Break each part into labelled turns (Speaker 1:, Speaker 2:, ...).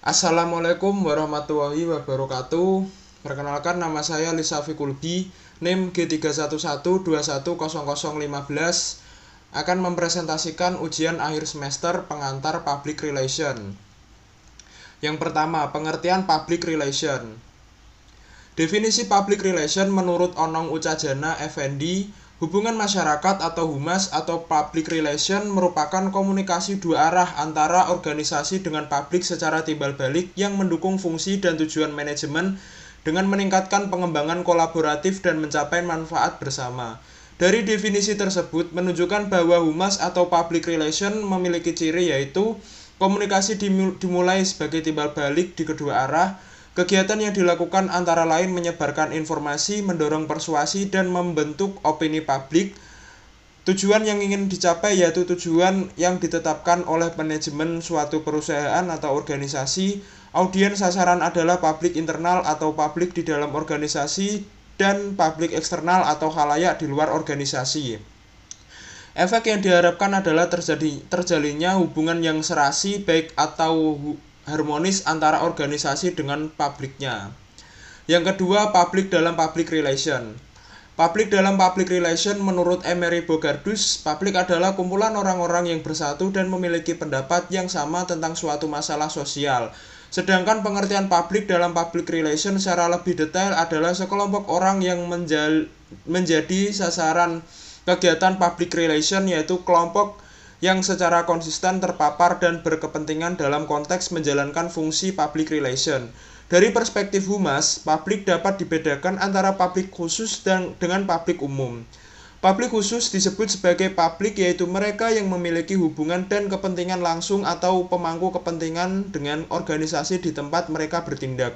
Speaker 1: Assalamualaikum warahmatullahi wabarakatuh. Perkenalkan, nama saya Lisa Fikulbi, NIM G3112100015, akan mempresentasikan ujian akhir semester pengantar Public Relation. Yang pertama, pengertian Public Relation. Definisi Public Relation menurut Onong Ucajana Effendi, hubungan masyarakat atau humas atau public relation merupakan komunikasi dua arah antara organisasi dengan publik secara timbal balik yang mendukung fungsi dan tujuan manajemen dengan meningkatkan pengembangan kolaboratif dan mencapai manfaat bersama. Dari definisi tersebut menunjukkan bahwa humas atau public relation memiliki ciri yaitu komunikasi dimulai sebagai timbal balik di kedua arah. Kegiatan yang dilakukan antara lain menyebarkan informasi, mendorong persuasi, dan membentuk opini publik. Tujuan yang ingin dicapai yaitu tujuan yang ditetapkan oleh manajemen suatu perusahaan atau organisasi. Audiens sasaran adalah publik internal atau publik di dalam organisasi dan publik eksternal atau khalayak di luar organisasi. Efek yang diharapkan adalah terjalinnya hubungan yang serasi baik atau harmonis antara organisasi dengan publiknya. Yang kedua, publik dalam public relation. Publik dalam public relation menurut Emery Bogardus, publik adalah kumpulan orang-orang yang bersatu dan memiliki pendapat yang sama tentang suatu masalah sosial. Sedangkan pengertian publik dalam public relation secara lebih detail adalah sekelompok orang yang menjadi sasaran kegiatan public relation, yaitu kelompok yang secara konsisten terpapar dan berkepentingan dalam konteks menjalankan fungsi public relation. Dari perspektif humas, publik dapat dibedakan antara publik khusus dengan publik umum. Publik khusus disebut sebagai publik yaitu mereka yang memiliki hubungan dan kepentingan langsung atau pemangku kepentingan dengan organisasi di tempat mereka bertindak.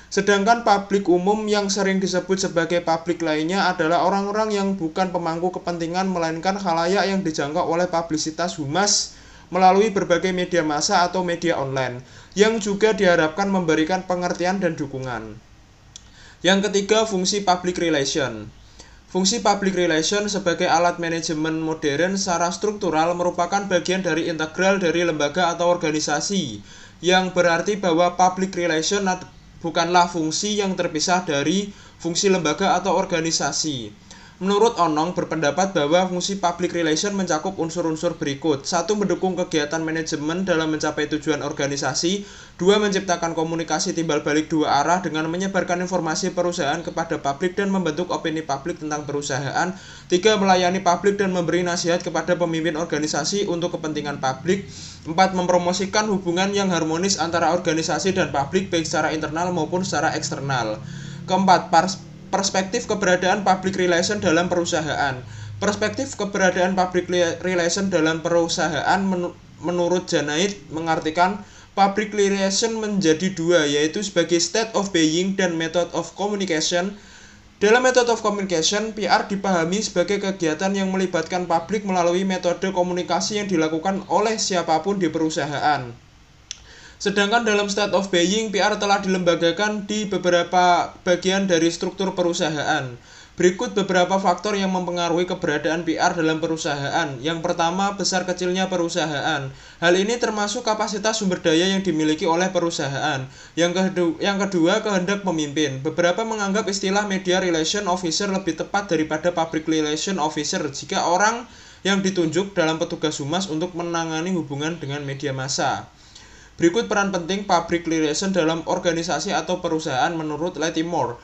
Speaker 1: Sedangkan publik umum yang sering disebut sebagai publik lainnya adalah orang-orang yang bukan pemangku kepentingan melainkan khalayak yang dijangkau oleh publisitas humas melalui berbagai media massa atau media online, yang juga diharapkan memberikan pengertian dan dukungan. Yang ketiga, fungsi public relation. Fungsi public relation sebagai alat manajemen modern secara struktural merupakan bagian dari integral dari lembaga atau organisasi, yang berarti bahwa public relation bukanlah fungsi yang terpisah dari fungsi lembaga atau organisasi. Menurut Onong berpendapat bahwa fungsi public relation mencakup unsur-unsur berikut. 1. Mendukung kegiatan manajemen dalam mencapai tujuan organisasi. 2. Menciptakan komunikasi timbal balik dua arah dengan menyebarkan informasi perusahaan kepada publik dan membentuk opini publik tentang perusahaan. 3. Melayani publik dan memberi nasihat kepada pemimpin organisasi untuk kepentingan publik. 4. Mempromosikan hubungan yang harmonis antara organisasi dan publik baik secara internal maupun secara eksternal. Keempat, perspektif keberadaan public relation dalam perusahaan. Perspektif keberadaan public relation dalam perusahaan menurut Janaid mengartikan public relation menjadi dua, yaitu sebagai state of being dan method of communication. Dalam method of communication, PR dipahami sebagai kegiatan yang melibatkan publik melalui metode komunikasi yang dilakukan oleh siapapun di perusahaan. Sedangkan dalam state of being, PR telah dilembagakan di beberapa bagian dari struktur perusahaan. Berikut beberapa faktor yang mempengaruhi keberadaan PR dalam perusahaan. Yang pertama, besar kecilnya perusahaan. Hal ini termasuk kapasitas sumber daya yang dimiliki oleh perusahaan. Yang kedua, kehendak pemimpin. Beberapa menganggap istilah media relation officer lebih tepat daripada public relation officer jika orang yang ditunjuk dalam petugas humas untuk menangani hubungan dengan media massa. Berikut peran penting public relation dalam organisasi atau perusahaan menurut Letty Moore.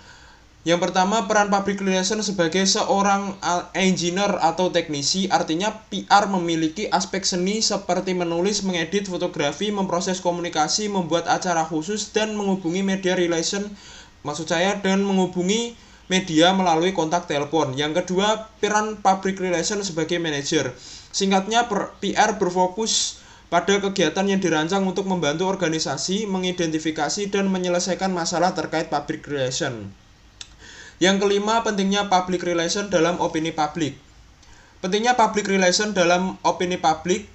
Speaker 1: Yang pertama, peran public relation sebagai seorang engineer atau teknisi, artinya PR memiliki aspek seni seperti menulis, mengedit, fotografi, memproses komunikasi, membuat acara khusus, dan menghubungi media relation, dan menghubungi media melalui kontak telepon. Yang kedua, peran public relation sebagai manager. Singkatnya, PR berfokus pada kegiatan yang dirancang untuk membantu organisasi mengidentifikasi dan menyelesaikan masalah terkait public relation. Yang kelima, pentingnya public relation dalam opini publik. Pentingnya public relation dalam opini publik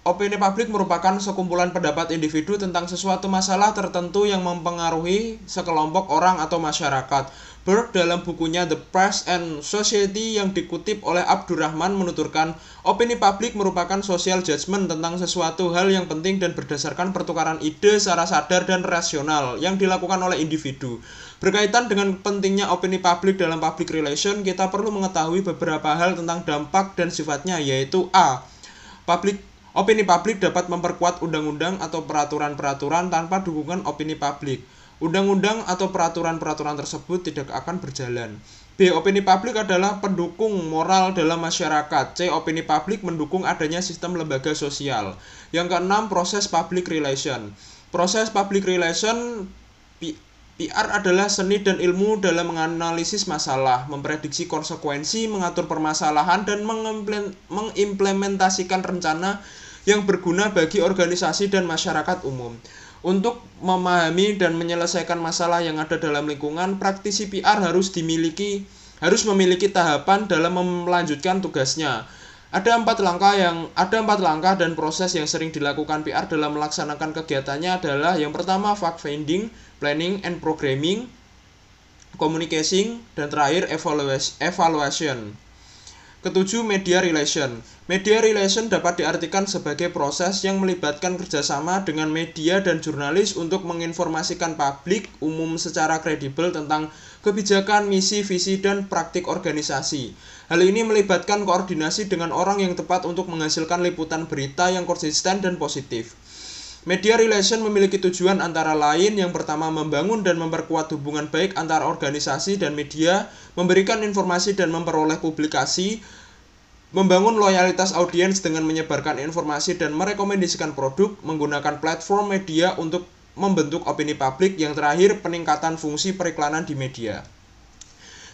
Speaker 1: Opini publik merupakan sekumpulan pendapat individu tentang sesuatu masalah tertentu yang mempengaruhi sekelompok orang atau masyarakat. Burke dalam bukunya The Press and Society yang dikutip oleh Abdurrahman menuturkan, opini publik merupakan social judgment tentang sesuatu hal yang penting dan berdasarkan pertukaran ide secara sadar dan rasional yang dilakukan oleh individu. Berkaitan dengan pentingnya opini publik dalam public relation, kita perlu mengetahui beberapa hal tentang dampak dan sifatnya, yaitu A. Opini publik dapat memperkuat undang-undang atau peraturan-peraturan tanpa dukungan opini publik. Undang-undang atau peraturan-peraturan tersebut tidak akan berjalan. B. Opini publik adalah pendukung moral dalam masyarakat. C. Opini publik mendukung adanya sistem lembaga sosial. Yang keenam, proses public relation. Proses public relation PR adalah seni dan ilmu dalam menganalisis masalah, memprediksi konsekuensi, mengatur permasalahan, dan mengimplementasikan rencana yang berguna bagi organisasi dan masyarakat umum. Untuk memahami dan menyelesaikan masalah yang ada dalam lingkungan, praktisi PR harus memiliki tahapan dalam melanjutkan tugasnya. Ada empat langkah dan proses yang sering dilakukan PR dalam melaksanakan kegiatannya adalah yang pertama fact finding, planning and programming, communicating, dan terakhir evaluation. Ketujuh, media relation. Media relation dapat diartikan sebagai proses yang melibatkan kerjasama dengan media dan jurnalis untuk menginformasikan publik umum secara kredibel tentang kebijakan, misi, visi, dan praktik organisasi. Hal ini melibatkan koordinasi dengan orang yang tepat untuk menghasilkan liputan berita yang konsisten dan positif. Media relation memiliki tujuan antara lain yang pertama membangun dan memperkuat hubungan baik antara organisasi dan media, memberikan informasi dan memperoleh publikasi, membangun loyalitas audiens dengan menyebarkan informasi dan merekomendasikan produk, menggunakan platform media untuk membentuk opini publik, yang terakhir peningkatan fungsi periklanan di media.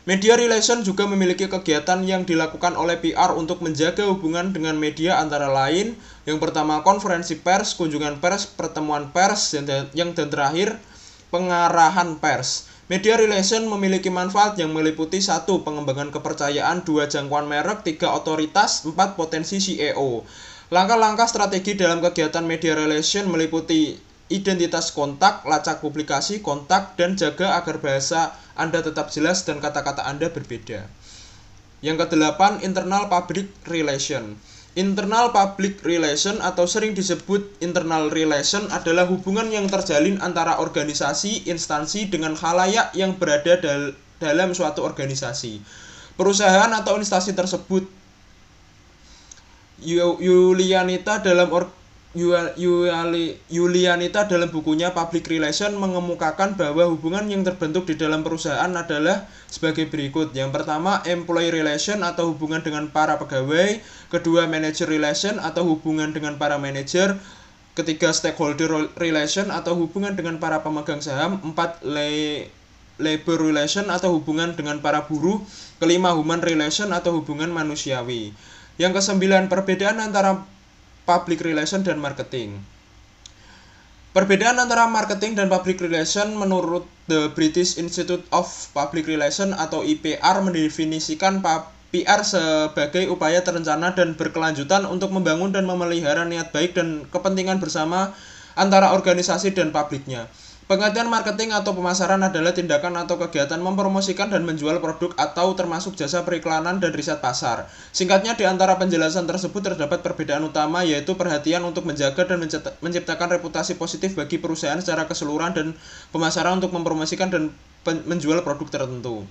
Speaker 1: Media relation juga memiliki kegiatan yang dilakukan oleh PR untuk menjaga hubungan dengan media antara lain, yang pertama konferensi pers, kunjungan pers, pertemuan pers, yang terakhir pengarahan pers. Media relation memiliki manfaat yang meliputi 1. Pengembangan kepercayaan, 2. Jangkauan merek, 3. Otoritas, 4. Potensi CEO. Langkah-langkah strategi dalam kegiatan media relation meliputi identitas kontak, lacak publikasi, kontak, dan jaga agar bahasa Anda tetap jelas dan kata-kata Anda berbeda. Yang ke-8, internal public relation. Internal public relation atau sering disebut internal relation adalah hubungan yang terjalin antara organisasi, instansi dengan khalayak yang berada dalam suatu organisasi. Perusahaan atau instansi tersebut. Yulianita dalam bukunya Public Relation mengemukakan bahwa hubungan yang terbentuk di dalam perusahaan adalah sebagai berikut. Yang pertama, employee relation atau hubungan dengan para pegawai. Kedua, manager relation atau hubungan dengan para manajer. Ketiga, stakeholder relation atau hubungan dengan para pemegang saham. 4, labor relation atau hubungan dengan para buruh. Kelima, human relation atau hubungan manusiawi. Yang ke-9, perbedaan antara public relation dan marketing. Perbedaan antara marketing dan public relation menurut The British Institute of Public Relations atau IPR mendefinisikan PR sebagai upaya terencana dan berkelanjutan untuk membangun dan memelihara niat baik dan kepentingan bersama antara organisasi dan publiknya. Pengertian marketing atau pemasaran adalah tindakan atau kegiatan mempromosikan dan menjual produk atau termasuk jasa periklanan dan riset pasar. Singkatnya, di antara penjelasan tersebut terdapat perbedaan utama, yaitu perhatian untuk menjaga dan menciptakan reputasi positif bagi perusahaan secara keseluruhan dan pemasaran untuk mempromosikan dan menjual produk tertentu.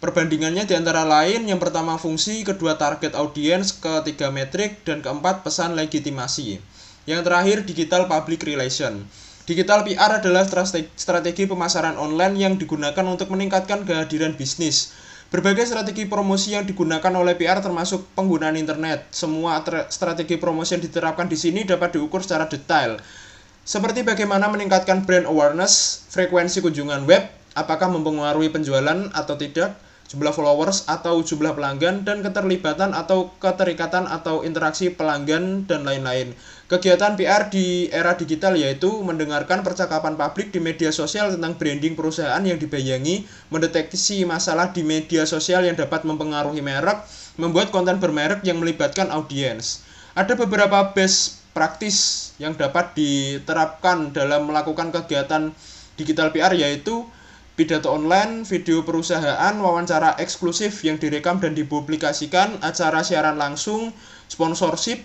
Speaker 1: Perbandingannya di antara lain, yang pertama fungsi, kedua target audiens, ketiga metrik, dan keempat pesan legitimasi. Yang terakhir digital public relation. Digital PR adalah strategi pemasaran online yang digunakan untuk meningkatkan kehadiran bisnis. Berbagai strategi promosi yang digunakan oleh PR termasuk penggunaan internet. Semua strategi promosi yang diterapkan di sini dapat diukur secara detail. Seperti bagaimana meningkatkan brand awareness, frekuensi kunjungan web, apakah mempengaruhi penjualan atau tidak, jumlah followers atau jumlah pelanggan, dan keterlibatan atau keterikatan atau interaksi pelanggan, dan lain-lain. Kegiatan PR di era digital yaitu mendengarkan percakapan publik di media sosial tentang branding perusahaan yang dibayangi, mendeteksi masalah di media sosial yang dapat mempengaruhi merek, membuat konten bermerek yang melibatkan audiens. Ada beberapa best praktis yang dapat diterapkan dalam melakukan kegiatan digital PR yaitu pidato online, video perusahaan, wawancara eksklusif yang direkam dan dipublikasikan, acara siaran langsung, sponsorship,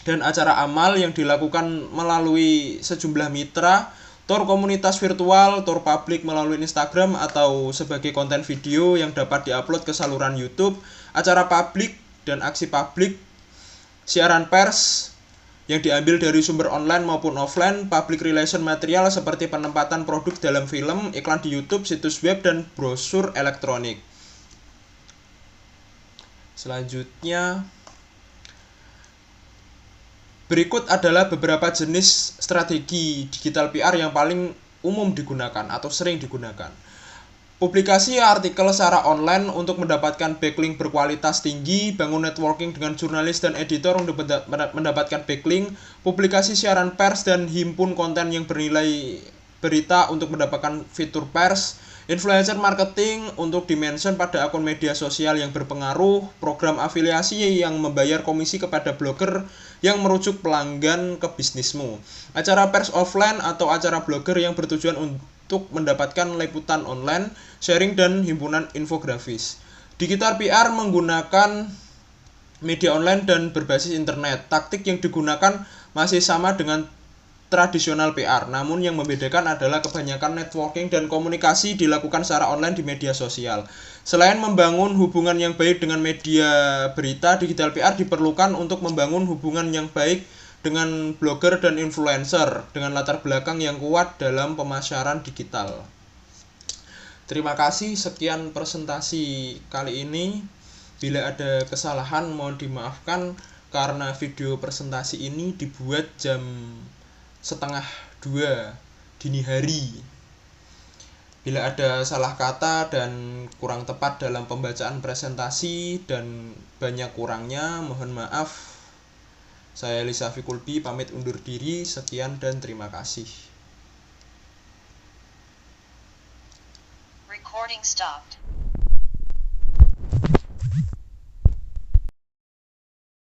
Speaker 1: dan acara amal yang dilakukan melalui sejumlah mitra, tour komunitas virtual, tour publik melalui Instagram atau sebagai konten video yang dapat diupload ke saluran YouTube, acara publik dan aksi publik, siaran pers yang diambil dari sumber online maupun offline, public relation material seperti penempatan produk dalam film, iklan di YouTube, situs web, dan brosur elektronik. Selanjutnya, berikut adalah beberapa jenis strategi digital PR yang paling umum digunakan atau sering digunakan. Publikasi artikel secara online untuk mendapatkan backlink berkualitas tinggi, bangun networking dengan jurnalis dan editor untuk mendapatkan backlink, publikasi siaran pers dan himpun konten yang bernilai berita untuk mendapatkan fitur pers, influencer marketing untuk dimention pada akun media sosial yang berpengaruh, program afiliasi yang membayar komisi kepada blogger yang merujuk pelanggan ke bisnismu, acara pers offline atau acara blogger yang bertujuan untuk mendapatkan liputan online, sharing dan himpunan infografis. Digital PR menggunakan media online dan berbasis internet. Taktik yang digunakan masih sama dengan tradisional PR, namun yang membedakan adalah kebanyakan networking dan komunikasi dilakukan secara online di media sosial. Selain membangun hubungan yang baik dengan media berita, digital PR diperlukan untuk membangun hubungan yang baik dengan blogger dan influencer dengan latar belakang yang kuat dalam pemasaran digital. Terima kasih, sekian presentasi kali ini. Bila ada kesalahan mohon dimaafkan karena video presentasi ini dibuat jam 1:30 dini hari. Bila ada salah kata dan kurang tepat dalam pembacaan presentasi dan banyak kurangnya, mohon maaf. Saya Lisa Fikulbi pamit undur diri. Sekian dan terima kasih.
Speaker 2: Recording stopped.